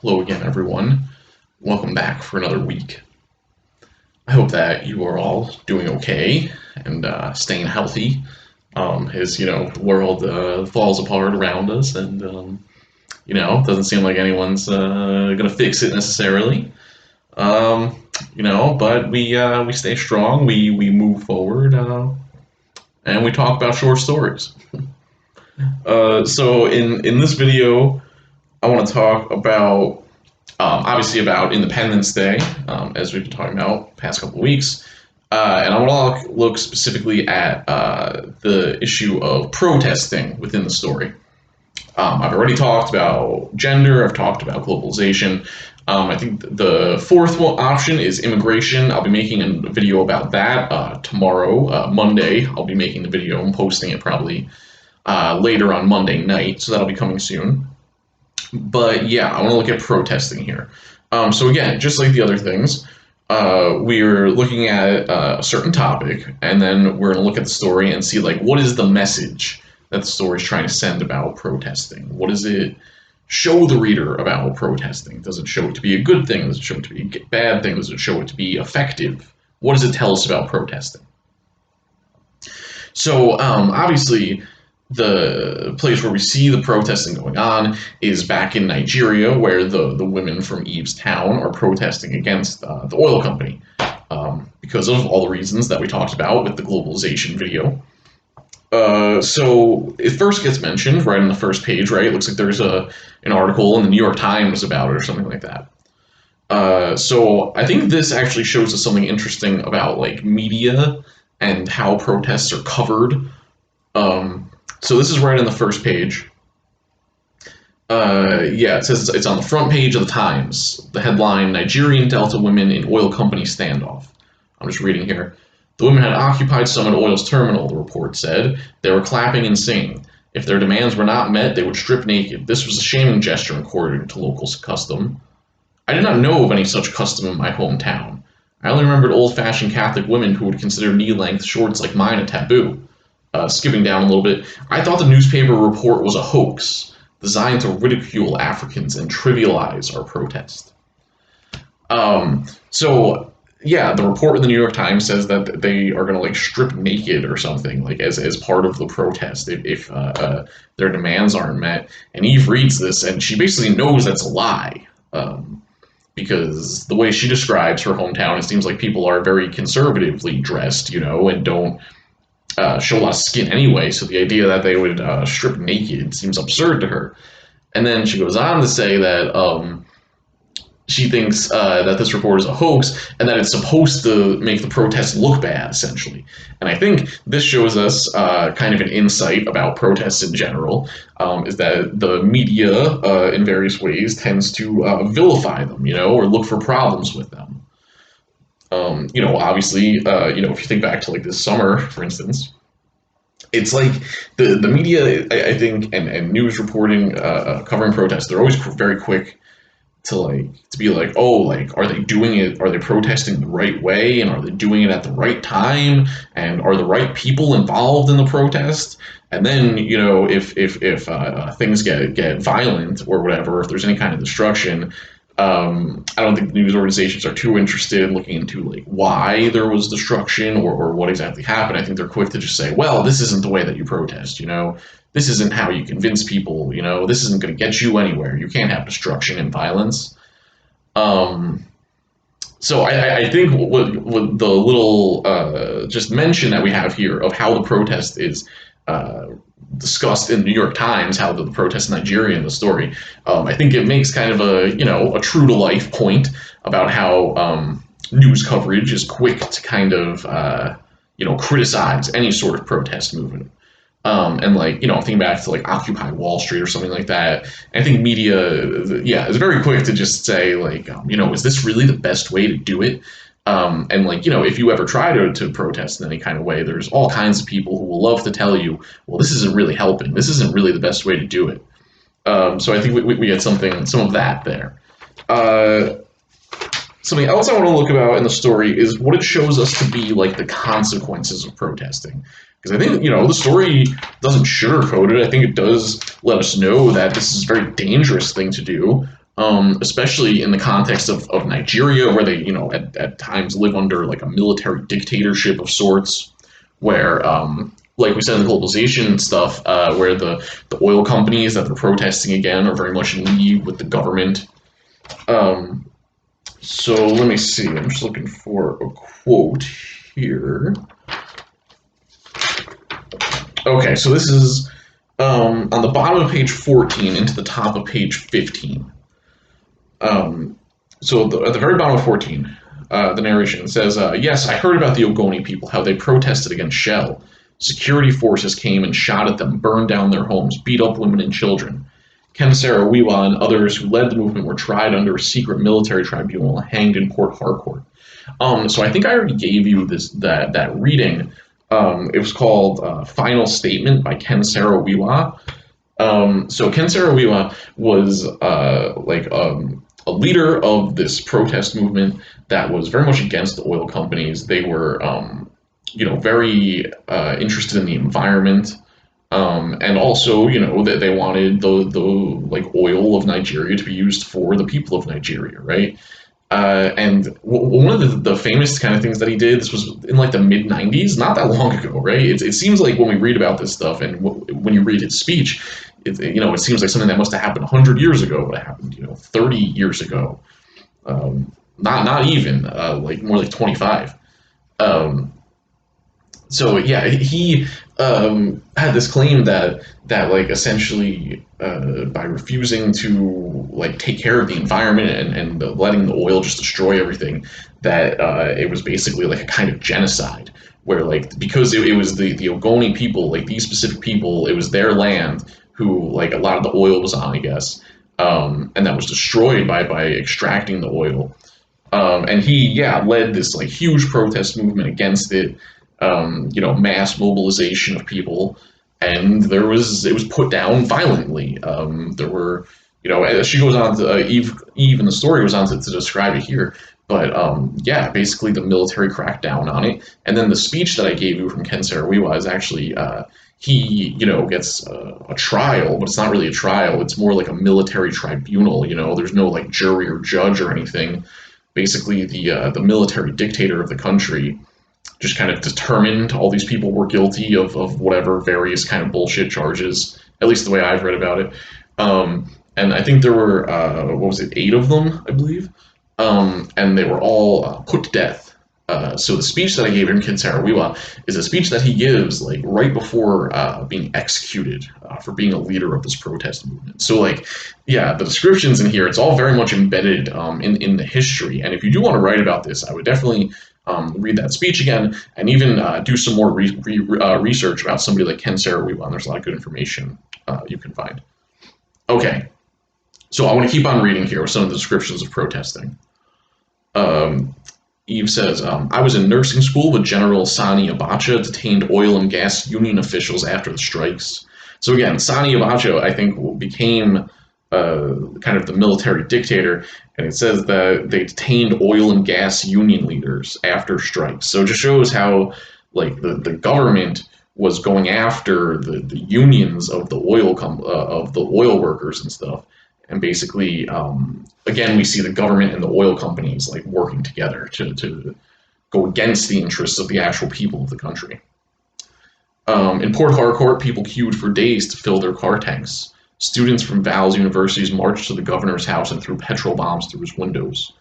Hello again, everyone. Welcome back for another week. I hope that you are all doing okay and staying healthy as, the world falls apart around us and, doesn't seem like anyone's going to fix it necessarily. But we stay strong, we move forward, and we talk about short stories. So in this video, I want to talk about obviously about Independence Day, as we've been talking about the past couple of weeks. And I want to look specifically at the issue of protesting within the story. I've already talked about gender, I've talked about globalization. I think the fourth option is immigration. I'll be making a video about that tomorrow, Monday. I'll be making the video and posting it probably later on Monday night, so that'll be coming soon. But yeah, I want to look at protesting here. So again, just like the other things, we're looking at a certain topic, and then we're going to look at the story and see like what is the message that the story is trying to send about protesting. What does it show the reader about protesting? Does it show it to be a good thing? Does it show it to be a bad thing? Does it show it to be effective? What does it tell us about protesting? So obviously, the place where we see the protesting going on is back in Nigeria, where the women from Eve's town are protesting against the oil company because of all the reasons that we talked about with the globalization video. So it first gets mentioned right on the first page, right? It looks like there's an article in the New York Times about it or something like that. So I think this actually shows us something interesting about like media and how protests are covered. So this is right on the first page. Yeah, it says it's on the front page of the Times. The headline, Nigerian Delta Women in Oil Company Standoff. I'm just reading here. The women had occupied Summit Oil's terminal, the report said. They were clapping and singing. If their demands were not met, they would strip naked. This was a shaming gesture according to local custom. I did not know of any such custom in my hometown. I only remembered old-fashioned Catholic women who would consider knee-length shorts like mine a taboo. Skipping down a little bit, I thought the newspaper report was a hoax designed to ridicule Africans and trivialize our protest. So yeah, the report in the New York Times says that they are going to like strip naked or something like as part of the protest if their demands aren't met. And Eve reads this and she basically knows that's a lie. Because the way she describes her hometown, it seems like people are very conservatively dressed, and don't show a lot of skin anyway, so the idea that they would strip naked seems absurd to her. And then she goes on to say that she thinks that this report is a hoax and that it's supposed to make the protests look bad, essentially. And I think this shows us kind of an insight about protests in general, is that the media, in various ways, tends to vilify them, or look for problems with them. Obviously, if you think back to like this summer, for instance, it's like the media, I think, and news reporting covering protests, they're always very quick to be like, oh, like, are they doing it? Are they protesting the right way? And are they doing it at the right time? And are the right people involved in the protest? And then, if things get violent or whatever, if there's any kind of destruction, I don't think the news organizations are too interested in looking into like why there was destruction or what exactly happened. I think they're quick to just say, well, this isn't the way that you protest, this isn't how you convince people, this isn't going to get you anywhere. You can't have destruction and violence. So I think what the little just mention that we have here of how the protest is discussed in the New York Times, how the protest in Nigeria in the story, I think it makes kind of a true to life point about how news coverage is quick to kind of criticize any sort of protest movement. And like, thinking back to like Occupy Wall Street or something like that, I think media, yeah, is very quick to just say like, is this really the best way to do it? And like, if you ever try to protest in any kind of way, there's all kinds of people who will love to tell you, well, this isn't really helping. This isn't really the best way to do it. So I think we get some of that there. Something else I want to look about in the story is what it shows us to be like the consequences of protesting. Because I think, the story doesn't sugarcoat it. I think it does let us know that this is a very dangerous thing to do. especially in the context of Nigeria, where they, at times live under like a military dictatorship of sorts, where, like we said in the globalization stuff, where the oil companies that they're protesting again are very much in league with the government. Um, so let me see. I'm just looking for a quote here. Okay, so this is on the bottom of page 14 into the top of page 15. Um, at the very bottom of 14, the narration says, yes, I heard about the Ogoni people, how they protested against Shell. Security forces came and shot at them, burned down their homes, beat up women and children. Ken Saro-Wiwa and others who led the movement were tried under a secret military tribunal and hanged in Port Harcourt. So I think I already gave you that reading. It was called Final Statement by Ken Saro-Wiwa. So Ken Saro-Wiwa was a leader of this protest movement that was very much against the oil companies. They were, very interested in the environment, and also, that they wanted the like oil of Nigeria to be used for the people of Nigeria, right? And one of the famous kind of things that he did, this was in like the mid 90s, not that long ago, right? It seems like when we read about this stuff and when you read his speech, it seems like something that must have happened 100 years ago, but it happened, 30 years ago. Not even, like more like 25. Um, so yeah, he had this claim that like essentially by refusing to like take care of the environment and letting the oil just destroy everything, that it was basically like a kind of genocide where like because it was the Ogoni people, like these specific people, it was their land who like a lot of the oil was on, I guess, and that was destroyed by extracting the oil. And he, yeah, led this like huge protest movement against it. Mass mobilization of people, and it was put down violently. There were, as she goes on to Eve in the story goes on to describe it here. But yeah, basically the military cracked down on it, and then the speech that I gave you from Ken Saro-Wiwa is actually he, gets a trial, but it's not really a trial. It's more like a military tribunal. There's no like jury or judge or anything. Basically, the military dictator of the country just kind of determined all these people were guilty of whatever various kind of bullshit charges, at least the way I've read about it. And I think there were, what was it, 8 of them, I believe? And they were all put to death. So the speech that I gave him, Ken Saro-Wiwa, is a speech that he gives like right before being executed for being a leader of this protest movement. So like, yeah, the descriptions in here, it's all very much embedded in the history. And if you do want to write about this, I would definitely read that speech again and even do some more research about somebody like Ken Saro-Wiwa. There's a lot of good information you can find. Okay, so I want to keep on reading here with some of the descriptions of protesting. Eve says, I was in nursing school with General Sani Abacha, detained oil and gas union officials after the strikes. So again, Sani Abacha, I think, became kind of the military dictator, and it says that they detained oil and gas union leaders after strikes. So it just shows how like the government was going after the unions of the oil workers and stuff. And basically, again, we see the government and the oil companies like working together to go against the interests of the actual people of the country. In Port Harcourt, people queued for days to fill their car tanks. Students from Val's universities marched to the governor's house and threw petrol bombs through his windows.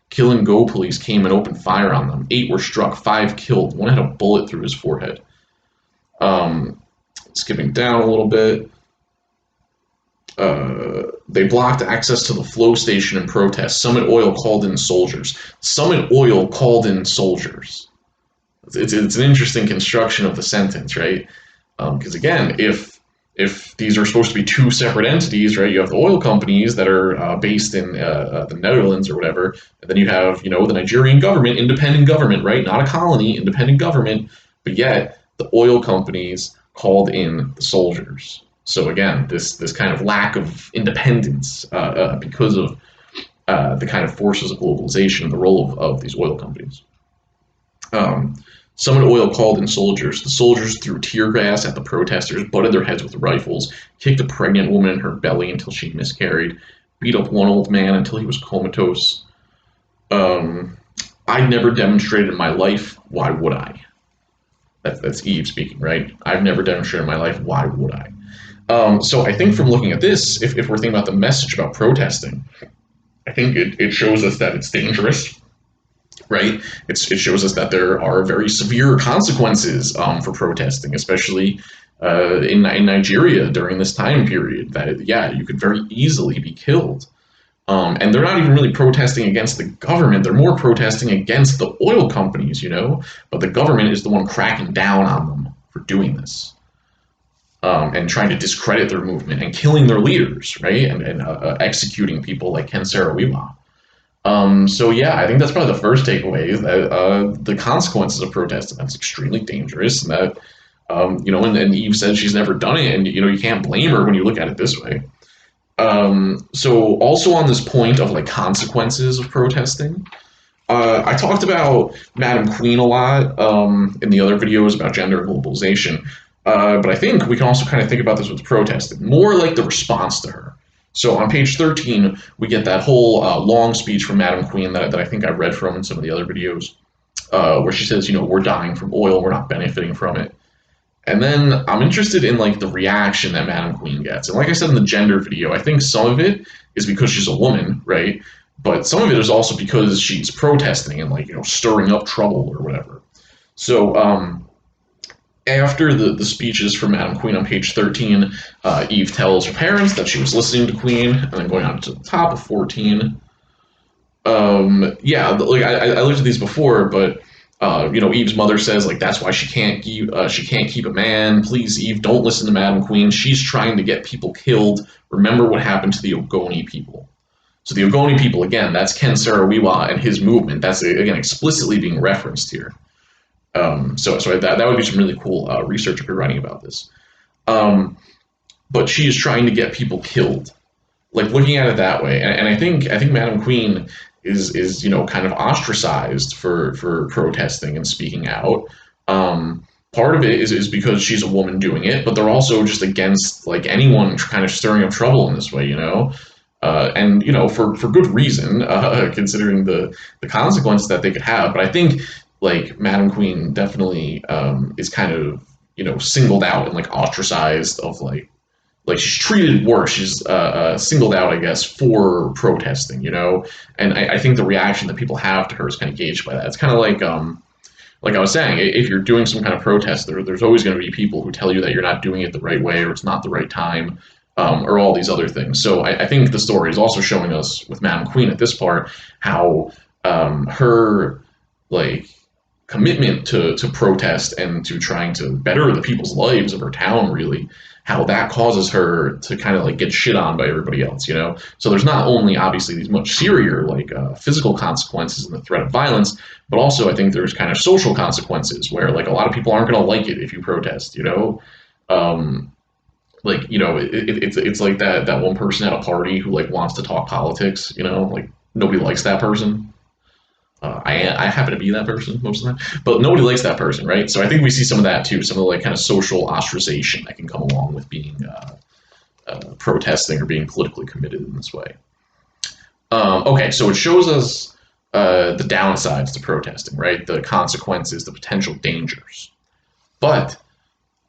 Kill and Go police came and opened fire on them. 8 were struck, 5 killed. One had a bullet through his forehead. Skipping down a little bit. They blocked access to the flow station in protest. Summit Oil called in soldiers. Summit Oil called in soldiers. It's an interesting construction of the sentence, right? Because again, if these are supposed to be 2 separate entities, right? You have the oil companies that are based in the Netherlands or whatever, and then you have, the Nigerian government, independent government, right? Not a colony, independent government, but yet the oil companies called in the soldiers. So again, this kind of lack of independence because of the kind of forces of globalization and the role of these oil companies. Summit Oil called in soldiers. The soldiers threw tear gas at the protesters, butted their heads with rifles, kicked a pregnant woman in her belly until she miscarried, beat up one old man until he was comatose. Um, I'd never demonstrated in my life. Why would I? That's Eve speaking, right? I've never demonstrated in my life. Why would I? So I think from looking at this, if we're thinking about the message about protesting, I think it shows us that it's dangerous, right? It shows us that there are very severe consequences for protesting, especially in Nigeria during this time period. That, yeah, you could very easily be killed. And they're not even really protesting against the government. They're more protesting against the oil companies, you know? But the government is the one cracking down on them for doing this. And trying to discredit their movement and killing their leaders, right? And executing people like Ken Saro-Wiwa. So yeah, I think that's probably the first takeaway, that the consequences of protesting, that's extremely dangerous, and that and Eve said she's never done it, and you can't blame her when you look at it this way. So also on this point of like consequences of protesting, I talked about Madam Queen a lot in the other videos about gender globalization, but I think we can also kind of think about this with protesting, more like the response to her. So on page 13, we get that whole long speech from Madam Queen that I think I read from in some of the other videos, where she says, we're dying from oil, we're not benefiting from it. And then I'm interested in like the reaction that Madam Queen gets. And like I said in the gender video, I think some of it is because she's a woman, right? But some of it is also because she's protesting and like, stirring up trouble or whatever. So after the speeches from Madam Queen on page 13, Eve tells her parents that she was listening to Queen, and then going on to the top of 14. Yeah, like I looked at these before, but Eve's mother says like that's why she can't keep a man. Please, Eve, don't listen to Madam Queen. She's trying to get people killed. Remember what happened to the Ogoni people. So the Ogoni people, again, that's Ken Saro-Wiwa and his movement. That's again explicitly being referenced here. So that would be some really cool research if you're writing about this. But she is trying to get people killed, like looking at it that way. And I think Madam Queen is kind of ostracized for protesting and speaking out. Part of it is because she's a woman doing it, but they're also just against like anyone kind of stirring up trouble in this way, and for good reason, considering the consequences that they could have. But I think like Madam Queen definitely is kind of singled out and like ostracized of like she's treated worse. She's singled out, I guess, for protesting, and I think the reaction that people have to her is kind of gauged by that. It's kind of like I was saying, if you're doing some kind of protest, there's always going to be people who tell you that you're not doing it the right way or it's not the right time. Or all these other things. So I think the story is also showing us with Madam Queen at this part how her like commitment to protest and to trying to better the people's lives of her town, really, how that causes her to kind of like get shit on by everybody else, So there's not only obviously these much serious like physical consequences and the threat of violence, but also I think there's kind of social consequences where like a lot of people aren't going to like it if you protest, like it's like that one person at a party who like wants to talk politics, like nobody likes that person. I happen to be that person most of the time, but nobody likes that person, right? So I think we see some of that too, some of the like kind of social ostracization that can come along with being protesting or being politically committed in this way. Okay, so it shows us the downsides to protesting, right? The consequences, the potential dangers, but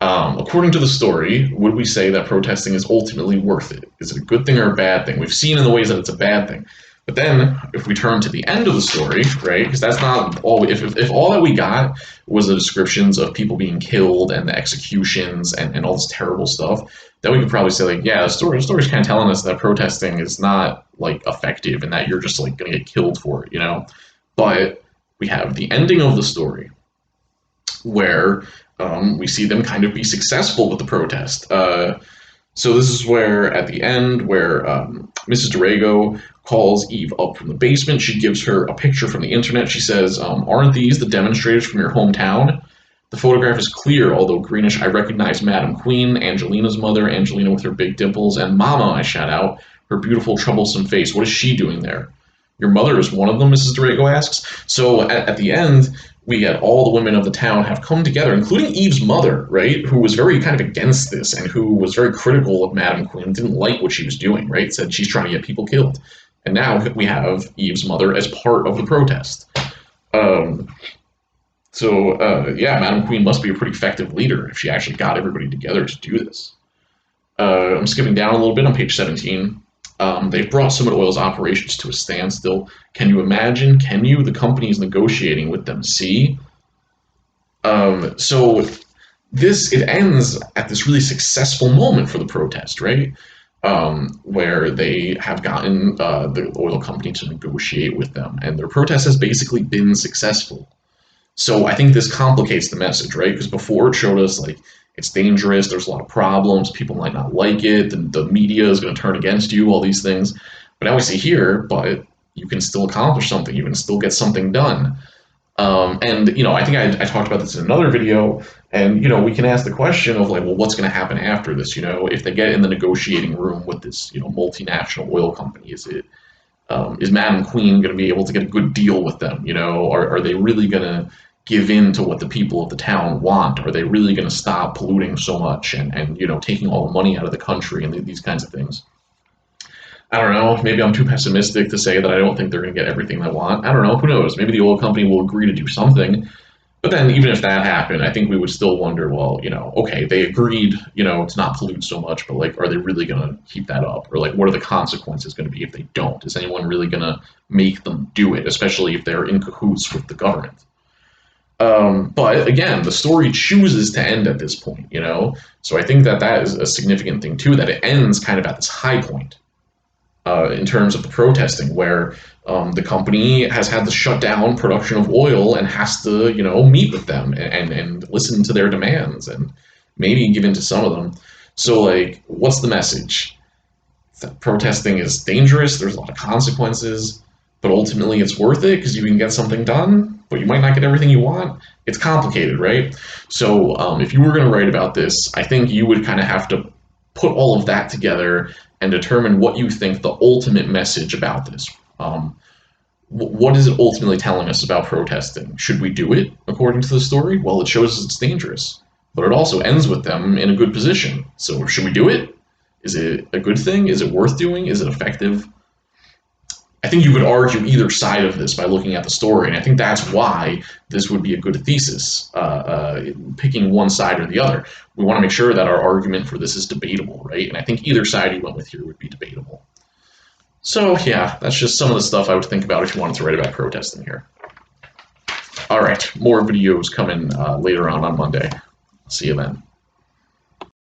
according to the story, would we say that protesting is ultimately worth it? Is it a good thing or a bad thing? We've seen in the ways that it's a bad thing. But then, if we turn to the end of the story, right, because that's not all, if all that we got was the descriptions of people being killed and the executions and all this terrible stuff, then we could probably say, like, yeah, the story's kind of telling us that protesting is not, like, effective and that you're just, like, going to get killed for it, But we have the ending of the story where we see them kind of be successful with the protest. So this is where, at the end, where Mrs. Dorego calls Eve up from the basement. She gives her a picture from the internet. She says, aren't these the demonstrators from your hometown? The photograph is clear, although greenish. I recognize Madam Queen, Angelina's mother, Angelina with her big dimples, and Mama, I shout out, her beautiful, troublesome face. What is she doing there? Your mother is one of them, Mrs. Dorego asks. So at the end, we get all the women of the town have come together, including Eve's mother, right, who was very kind of against this and who was very critical of Madam Quinn, didn't like what she was doing, right, said she's trying to get people killed. And now we have Eve's mother as part of the protest. Um, yeah, Madam Queen must be a pretty effective leader if she actually got everybody together to do this. I'm skipping down a little bit on page 17. They've brought Summit Oil's operations to a standstill. Can you imagine? Can you? The company is negotiating with them. See? So it ends at this really successful moment for the protest, right? Where they have gotten the oil company to negotiate with them, and their protest has basically been successful. So I think this complicates the message, right? Because before it showed us like it's dangerous, there's a lot of problems, people might not like it, the media is going to turn against you, all these things. But now we see here, but you can still accomplish something, you can still get something done. And I think I talked about this in another video, and we can ask the question of like, well, what's going to happen after this? If they get in the negotiating room with this, multinational oil company, is Madam Queen going to be able to get a good deal with them? Are they really going to give in to what the people of the town want? Are they really going to stop polluting so much and taking all the money out of the country and these kinds of things? I don't know. Maybe I'm too pessimistic to say that I don't think they're going to get everything they want. I don't know. Who knows? Maybe the oil company will agree to do something. But then, even if that happened, I think we would still wonder, well, okay, they agreed, to not pollute so much, but like, are they really going to keep that up? Or like, what are the consequences going to be if they don't? Is anyone really going to make them do it, especially if they're in cahoots with the government? But again, the story chooses to end at this point, So I think that is a significant thing too, that it ends kind of at this high point in terms of the protesting, where the company has had to shut down production of oil and has to, meet with them and listen to their demands and maybe give in to some of them. So, like, what's the message? That protesting is dangerous, there's a lot of consequences, but ultimately it's worth it because you can get something done, but you might not get everything you want. It's complicated, right? So, if you were going to write about this, I think you would kind of have to put all of that together and determine what you think the ultimate message about this. What is it ultimately telling us about protesting? Should we do it according to the story? Well, it shows us it's dangerous, but it also ends with them in a good position. So should we do it? Is it a good thing? Is it worth doing? Is it effective? I think you could argue either side of this by looking at the story, and I think that's why this would be a good thesis, picking one side or the other. We want to make sure that our argument for this is debatable, right? And I think either side you went with here would be debatable. So yeah, that's just some of the stuff I would think about if you wanted to write about protesting here. All right, more videos coming later on Monday. See you then.